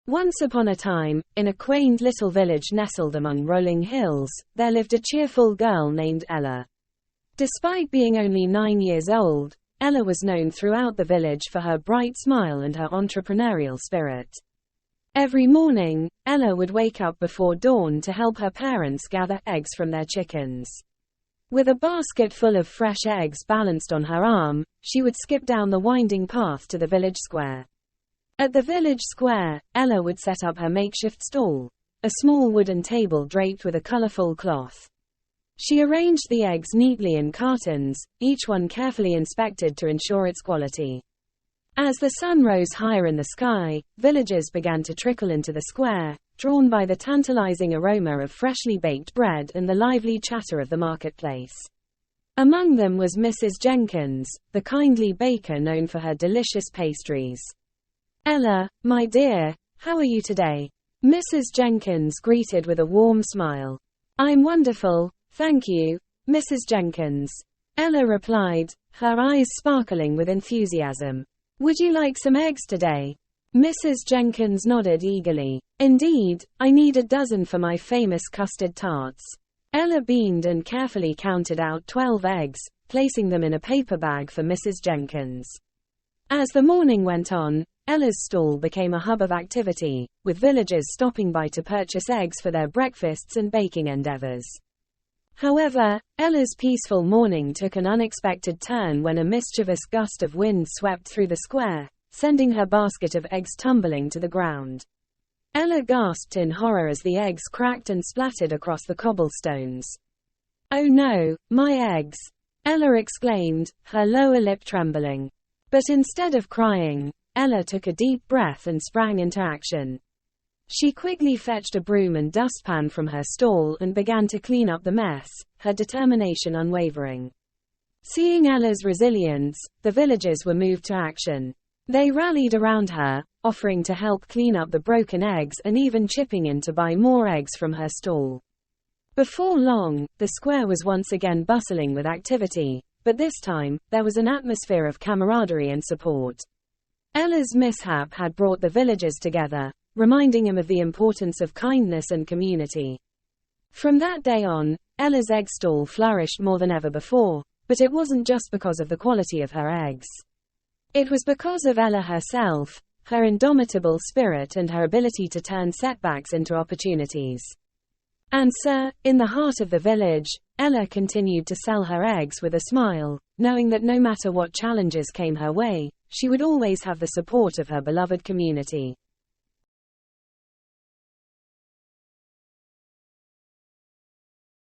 Once upon a time, in a quaint little village nestled among rolling hills, there lived a cheerful girl named Ella. Despite being only 9 years old, Ella was known throughout the village for her bright smile and her entrepreneurial spirit. Every morning, Ella would wake up before dawn to help her parents gather eggs from their chickens. With a basket full of fresh eggs balanced on her arm, she would skip down the winding path to the village square. At the village square, Ella would set up her makeshift stall, a small wooden table draped with a colorful cloth. She arranged the eggs neatly in cartons, each one carefully inspected to ensure its quality. As the sun rose higher in the sky, villagers began to trickle into the square, drawn by the tantalizing aroma of freshly baked bread and the lively chatter of the marketplace. Among them was Mrs. Jenkins, the kindly baker known for her delicious pastries. "Ella, my dear, how are you today?" Mrs. Jenkins greeted with a warm smile. "I'm wonderful, thank you, Mrs. Jenkins," Ella replied, her eyes sparkling with enthusiasm. "Would you like some eggs today?" Mrs. Jenkins nodded eagerly. "Indeed, I need a dozen for my famous custard tarts." Ella beamed and carefully counted out 12 eggs, placing them in a paper bag for Mrs. Jenkins. As the morning went on, Ella's stall became a hub of activity, with villagers stopping by to purchase eggs for their breakfasts and baking endeavors. However, Ella's peaceful morning took an unexpected turn when a mischievous gust of wind swept through the square, sending her basket of eggs tumbling to the ground. Ella gasped in horror as the eggs cracked and splattered across the cobblestones. "Oh no, my eggs!" Ella exclaimed, her lower lip trembling. But instead of crying, Ella took a deep breath and sprang into action. She quickly fetched a broom and dustpan from her stall and began to clean up the mess, her determination unwavering. Seeing Ella's resilience, the villagers were moved to action. They rallied around her, offering to help clean up the broken eggs and even chipping in to buy more eggs from her stall. Before long, the square was once again bustling with activity, but this time, there was an atmosphere of camaraderie and support. Ella's mishap had brought the villagers together, reminding them of the importance of kindness and community. From that day on, Ella's egg stall flourished more than ever before, but it wasn't just because of the quality of her eggs. It was because of Ella herself, her indomitable spirit and her ability to turn setbacks into opportunities. And so, in the heart of the village, Ella continued to sell her eggs with a smile, knowing that no matter what challenges came her way, she would always have the support of her beloved community.